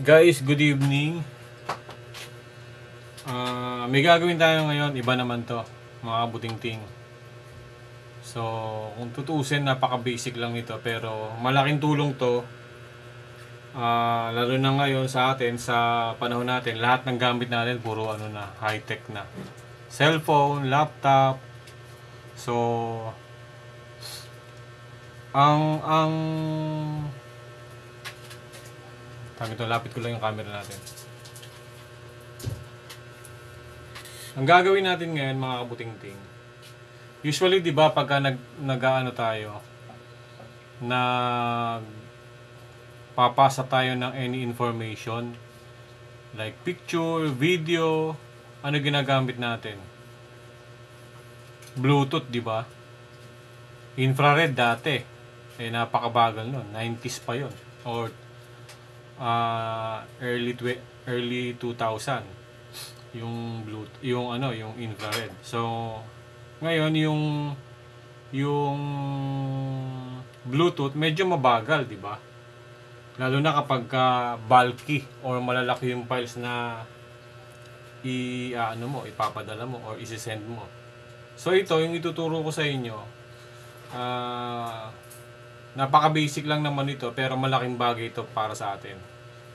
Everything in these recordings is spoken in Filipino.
Guys, good evening. May gagawin tayo ngayon, iba naman to, mga kabutingting. So, kung tutuusin, napaka-basic lang ito, pero malaking tulong to. Lalo na ngayon sa atin, sa panahon natin, lahat ng gamit natin puro ano na, high-tech na. Cellphone, laptop. So, ang tama ito, lapit ko lang yung camera natin. Ang gagawin natin ngayon, mga kabutingting, usually 'di ba pagka nag-aano tayo, papasa tayo ng any information like picture, video, ano ginagamit natin? Bluetooth, 'di ba? Infrared dati. Napakabagal noon, 90s pa 'yon or early 2000 yung Bluetooth, yung infrared. So ngayon yung Bluetooth medyo mabagal, 'di ba? Lalo na kapag bulky or malalaki yung files na ipapadala mo or i-send mo. So ito, yung ituturo ko sa inyo, napaka-basic lang naman ito pero malaking bagay ito para sa atin.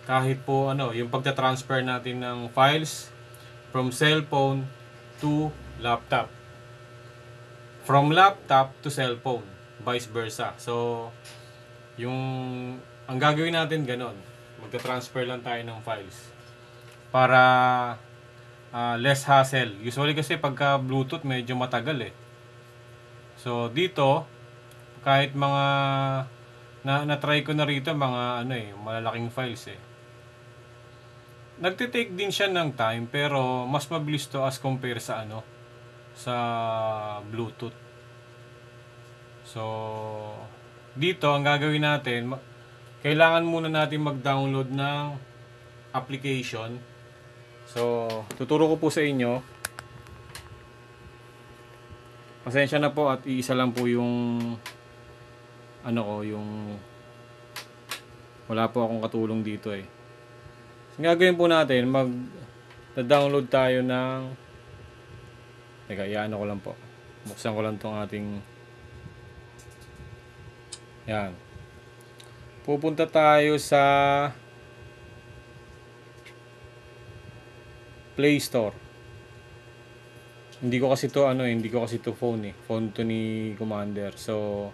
Kahit po yung pagta-transfer natin ng files from cellphone to laptop. From laptop to cellphone, vice versa. So, ang gagawin natin ganon, magta-transfer lang tayo ng files para less hassle. Usually kasi pagka Bluetooth medyo matagal eh. So, dito kahit mga na-try ko na rito mga malalaking files eh. Nagte-take din siya ng time pero mas mabilis to as compare sa sa Bluetooth. So, dito ang gagawin natin, kailangan muna natin mag-download ng application. So, tuturo ko po sa inyo. Pasensya na po at iisa lang po yung yung wala po akong katulong dito eh. So, gagawin po natin, mag-download tayo ng iano ko lang po. Buksan ko lang tong ating yan. Pupunta tayo sa Play Store. Hindi ko kasi to phone eh. Phone to ni Commander. So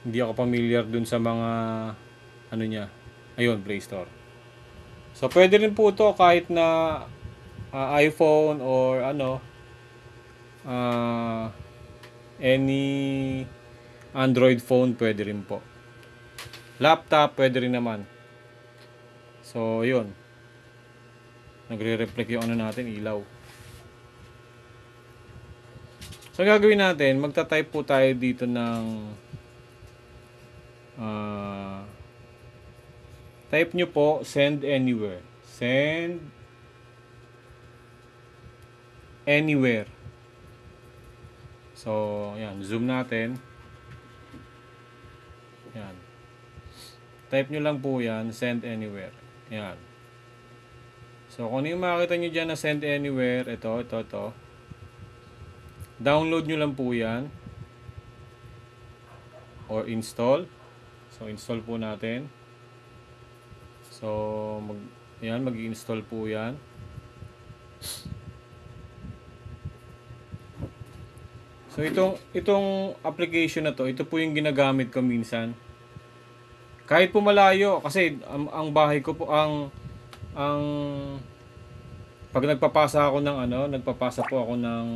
hindi ako familiar dun sa mga niya. Ayun, Play Store. So pwede rin po to kahit na iPhone or any Android phone, pwede rin po. Laptop, pwede rin naman. So, yun. Nagre-reflect yung natin, ilaw. So, gagawin natin, magta-type po tayo dito ng type nyo po, send anywhere. Send anywhere. So, yan. Zoom natin. Yan. Type nyo lang po yan, send anywhere. Yan. So, kung ano yung makikita nyo dyan na send anywhere, ito. Download nyo lang po yan. Or install. So, install po natin. So, mag-i-install po yan. So, itong application na to, ito po yung ginagamit ko minsan. Kahit po malayo, kasi ang bahay ko po, pag nagpapasa po ako ng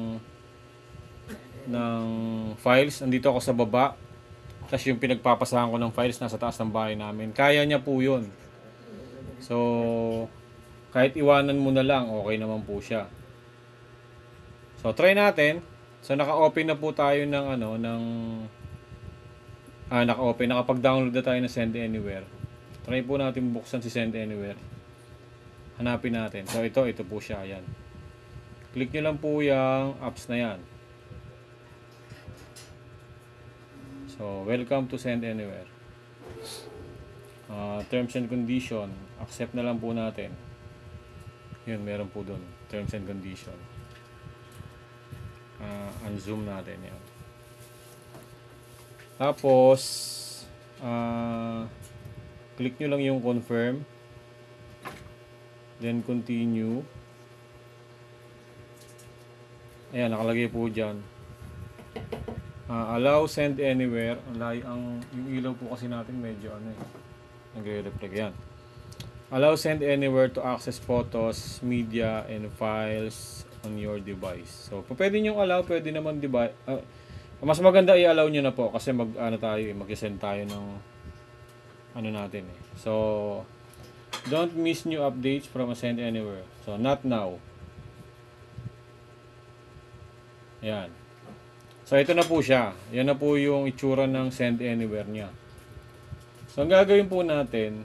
files, andito ako sa baba. Tapos yung pinagpapasahan ko ng files nasa taas ng bahay namin. Kaya niya po yun. So, kahit iwanan mo na lang, okay naman po siya. So, try natin. So, naka-open na po tayo nakapag-download na tayo ng Send Anywhere. Try po natin buksan si Send Anywhere. Hanapin natin. So, ito po siya. Ayan. Click nyo lang po yung apps na yan. So, welcome to Send Anywhere. Terms and condition, accept na lang po natin. Yun, meron po doon, terms and condition. Unzoom natin yan. Tapos click nyo lang yung confirm, then continue. Ayan, nakalagay po dyan, allow send anywhere. Yung ilaw po kasi natin medyo nagre-reflect. Yan, allow send anywhere to access photos, media, and files on your device. So pwede nyo allow, pwede naman mas maganda i-allow nyo na po kasi mag-send tayo ng natin eh. So don't miss new updates from send anywhere. So not now. Yan. So ito na po siya. Yan na po yung itsura ng send anywhere niya. So ang gagawin po natin,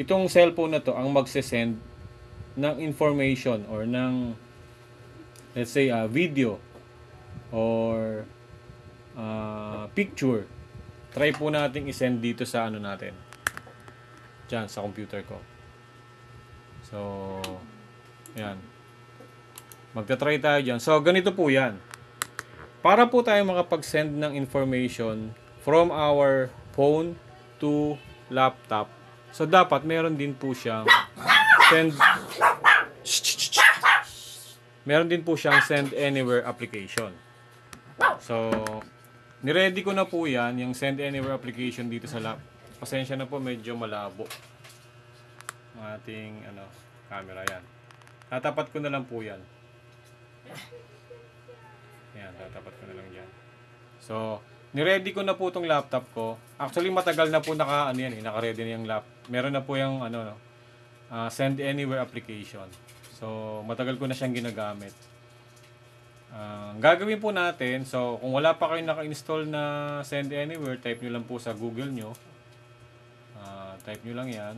itong cellphone na to ang magse-send ng information or ng, let's say, video or picture. Try po natin i-send dito sa natin. Diyan sa computer ko. So yan. Magta-try tayo dyan. So ganito po yan. Para po tayo makapag-send ng information from our phone to laptop, so dapat meron din po siyang send anywhere application. So niready ko na po yan, yung send anywhere application dito sa laptop. Pasensya na po, medyo malabo ang ating camera. Yan, tatapat ko na lang po yan. Yan, tatapat ko na lang dyan. So niready ko na po itong laptop ko. Actually matagal na po naka-ready na yung laptop. Meron na po yung send anywhere application. So matagal ko na siyang ginagamit. Gagawin po natin, so kung wala pa kayong naka-install na send anywhere, type nyo lang po sa Google nyo. Type nyo lang yan.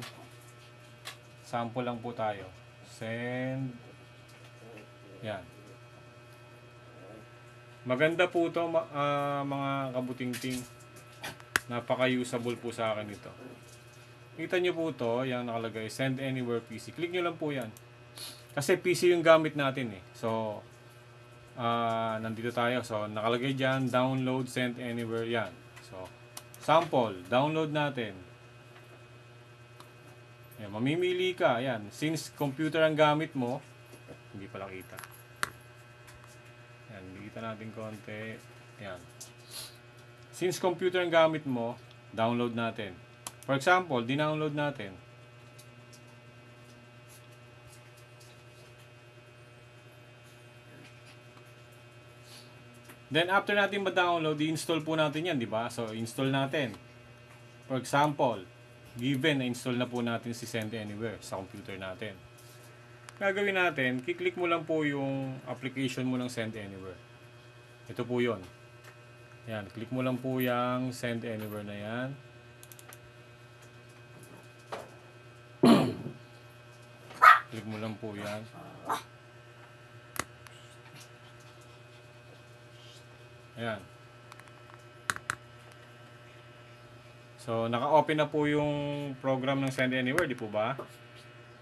Sample lang po tayo. Send. Yan. Maganda po ito mga kabutingting. Napaka-usable po sa akin ito. Kita nyo po ito, yung nakalagay, send anywhere PC. Click nyo lang po yan. Kasi PC yung gamit natin eh. So nandito tayo. So nakalagay dyan, download, send anywhere, yan. So sample, download natin. Yan, mamimili ka, yan. Since computer ang gamit mo, hindi pala kita. Yan, kita natin konti. Yan. Since computer ang gamit mo, download natin. For example, dinownload natin. Then after natin ma-download, i-install po natin yan, di ba? So install natin. For example, given na install na po natin si Send Anywhere sa computer natin. Gagawin natin, kiklik mo lang po yung application mo ng Send Anywhere. Ito po yun. Yan, click mo lang po yung Send Anywhere na yan. Click mo lang po yan. Ayan. So, naka-open na po yung program ng Send Anywhere, di po ba?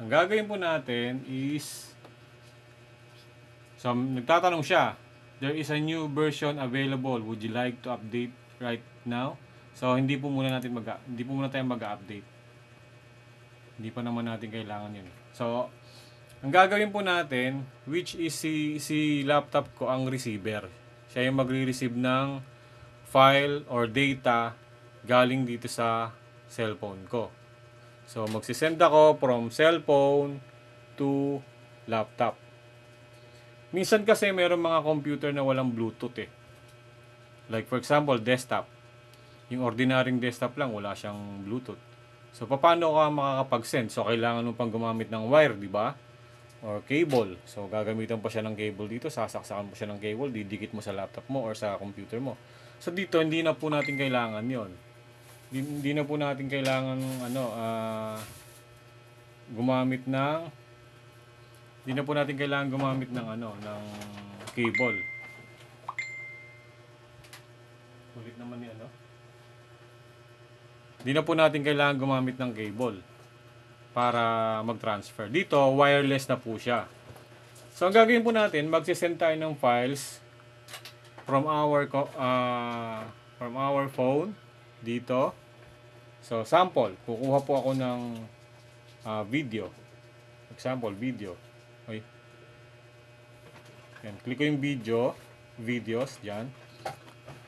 Ang gagawin po natin is, so, nagtatanong siya, there is a new version available. Would you like to update right now? So, hindi po muna tayo mag-update. Hindi pa naman natin kailangan yun. So, ang gagawin po natin, which is si laptop ko ang receiver. Siya yung magre-receive ng file or data galing dito sa cellphone ko. So, magsisend ako from cellphone to laptop. Minsan kasi mayroong mga computer na walang Bluetooth eh. Like for example, desktop. Yung ordinaryong desktop lang, wala siyang Bluetooth. So, paano ka makakapag-send? So, kailangan mo pang gumamit ng wire, di ba? Or cable. So, gagamitan pa siya ng cable dito. Sasaksakan mo siya ng cable. Didikit mo sa laptop mo or sa computer mo. So, dito, hindi na po natin kailangan yon. Hindi na po natin kailangan gumamit ng ng cable. Ulit naman ni Hindi na po natin kailangan gumamit ng cable para mag-transfer. Dito, wireless na po siya. So, ang gagawin po natin, magsisend tayo ng files from our phone dito. So, sample. Kukuha po ako ng video. Example, video. Okay. Yan. Click ko yung videos, dyan.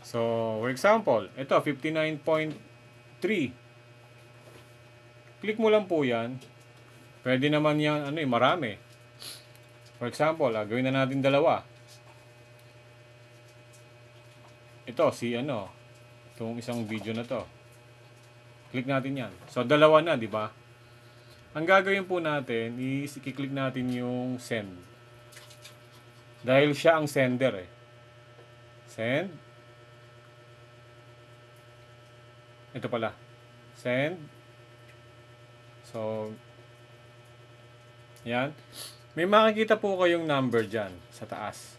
So, for example, ito, 59.3. Click mo lang po yan. Pwede naman yan, marami. For example, gawin na natin dalawa. Ito, itong isang video na to. Click natin yan. So, dalawa na, di ba? Ang gagawin po natin is i-click natin yung send. Dahil siya ang sender eh. Send. Ito pala. Send. So, yan. May makikita po kayong number dyan sa taas.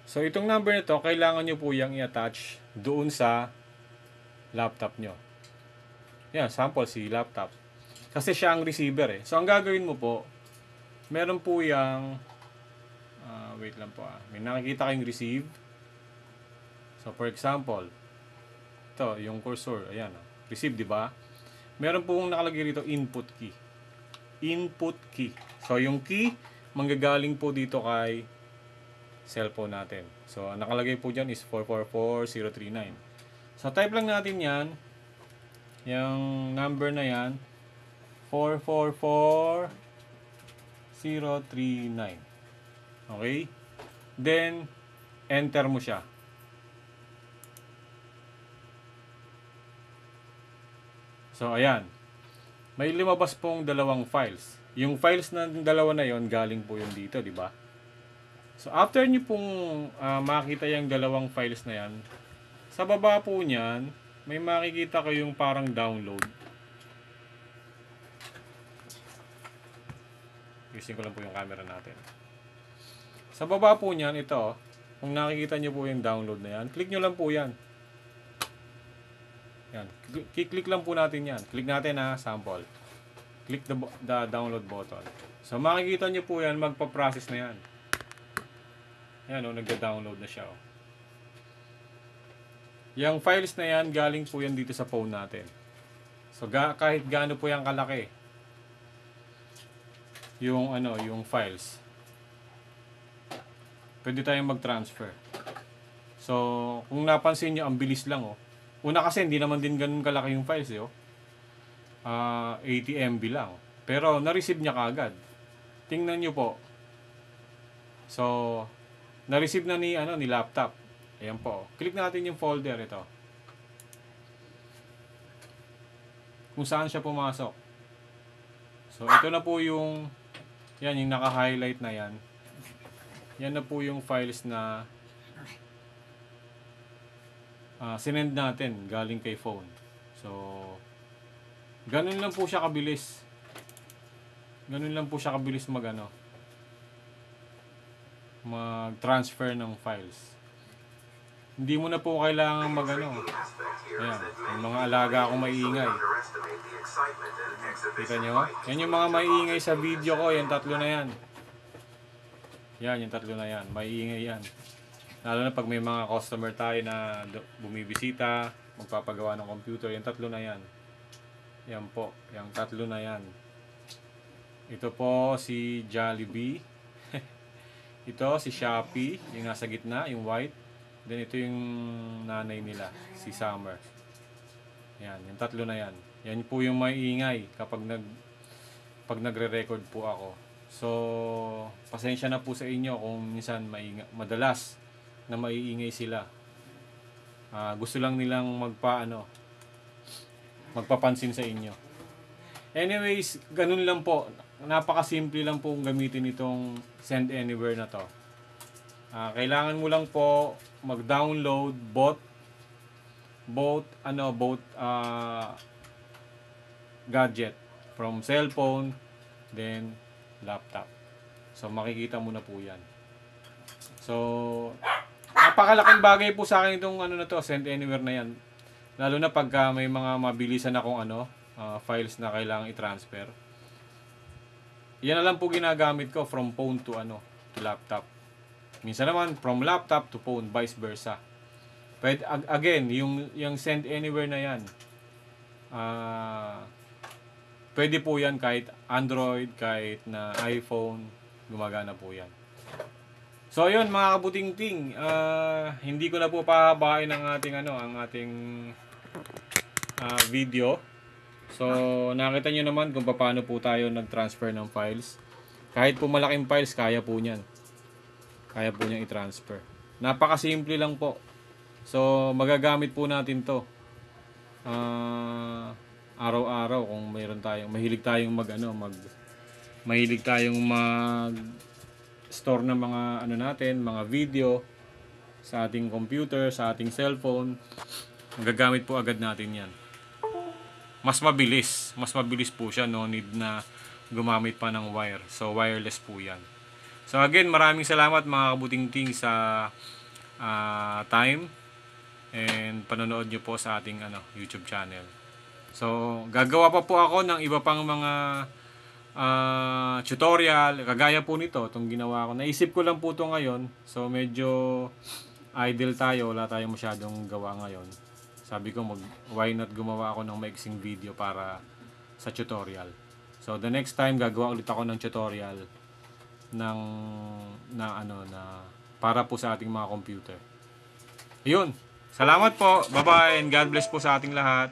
So, itong number nito, kailangan nyo po yung i-attach doon sa laptop nyo. Yan, sample si laptop. Kasi siya ang receiver eh. So, ang gagawin mo po, meron po yung, wait lang po may nakikita kayong receive. So, for example, ito, yung cursor, ayan, receive, di ba? Meron pong nakalagay rito, input key. Input key. So, yung key, manggagaling po dito kay cellphone natin. So, ang nakalagay po dyan is 444039. So, type lang natin yan. Yung number na yan, 444039. Okay? Then, enter mo siya. So, ayan. May lumabas pong dalawang files. Yung files na dalawa na yon galing po yun dito, di ba? So, after nyo pong makita yung dalawang files na yan, sa baba po niyan, may makikita kayong parang download. Using ko lang po yung camera natin. Sa baba po niyan, ito, kung nakikita nyo po yung download na yan, click nyo lang po yan. Yan. Click lang po natin yan. Click natin sample. Click the download button. So, makikita nyo po yan, magpa-process na yan. Yan nagda-download na siya. Yung files na yan, galing po yan dito sa phone natin. So, kahit gaano po yung kalaki. Yung files. Pwede tayong mag-transfer. So, kung napansin nyo, ang bilis lang Una kasi, hindi naman din ganun kalaki yung files 80 MB lang. Pero, na-receive niya kaagad. Tingnan nyo po. So, na-receive na ni laptop. Ayan po. Click natin yung folder ito. Kung saan siya pumasok. So, ito na po yung yung naka-highlight na yan. Yan na po yung files na sinend natin galing kay phone. So, ganun lang po siya kabilis. Ganun lang po siya kabilis mag-transfer ng files. Hindi mo na po kailangan ayan, yung mga alaga akong maiingay. Kita nyo? Yan yung mga maiingay sa video ko, yung tatlo na yan. Yan, yung tatlo na yan. Maiingay yan. Lalo na pag may mga customer tayo na bumibisita, magpapagawa ng computer, yung tatlo na yan. Yan po, yung tatlo na yan. Ito po si Jollibee. Ito si Shopee, yung nasa gitna, yung white. Then ito yung nanay nila, si Summer. Yan, yung tatlo na yan. Yan po yung maiingay kapag nagre-record po ako. So, pasensya na po sa inyo kung minsan madalas na maiingay sila. Gusto lang nilang magpapansin sa inyo. Anyways, ganun lang po. Napakasimple lang po gamitin itong Send Anywhere na to. Kailangan mo lang po mag-download both gadget from cellphone then laptop. So makikita mo na po 'yan. So napakalaking bagay po sa akin itong Send Anywhere na 'yan. Lalo na pagka may mga mabilisan akong files na kailangang i-transfer. Yan na lang po ginagamit ko from phone to to laptop. Minsan naman from laptop to phone, vice versa. Pwede, again, yung send anywhere na yan. Pwede po yan kahit Android, kahit na iPhone, gumagana po yan. So ayun mga kabuting-ting, hindi ko na po pahabain ang ating video. So nakita nyo naman kung paano po tayo nag-transfer ng files. Kahit po malaking files, kaya po niyan. Kaya po niyang i-transfer. Napakasimple lang po. So magagamit po natin to araw-araw kung mayroon tayong mahilig tayong store ng mga mga video sa ating computer, sa ating cellphone. Magagamit po agad natin 'yan. Mas mabilis po siya, no need na gumamit pa ng wire. So wireless po 'yan. So again, maraming salamat mga kabuting-ting sa time and panonood nyo po sa ating YouTube channel. So gagawa pa po ako ng iba pang mga tutorial kagaya po nito, itong ginawa ko. Naisip ko lang po ito ngayon. So medyo idle tayo, wala tayong masyadong gawa ngayon. Sabi ko why not gumawa ako ng maiksing video para sa tutorial. So the next time gagawa ulit ako ng tutorial na para po sa ating mga computer. Ayun. Salamat po. Bye-bye and God bless po sa ating lahat.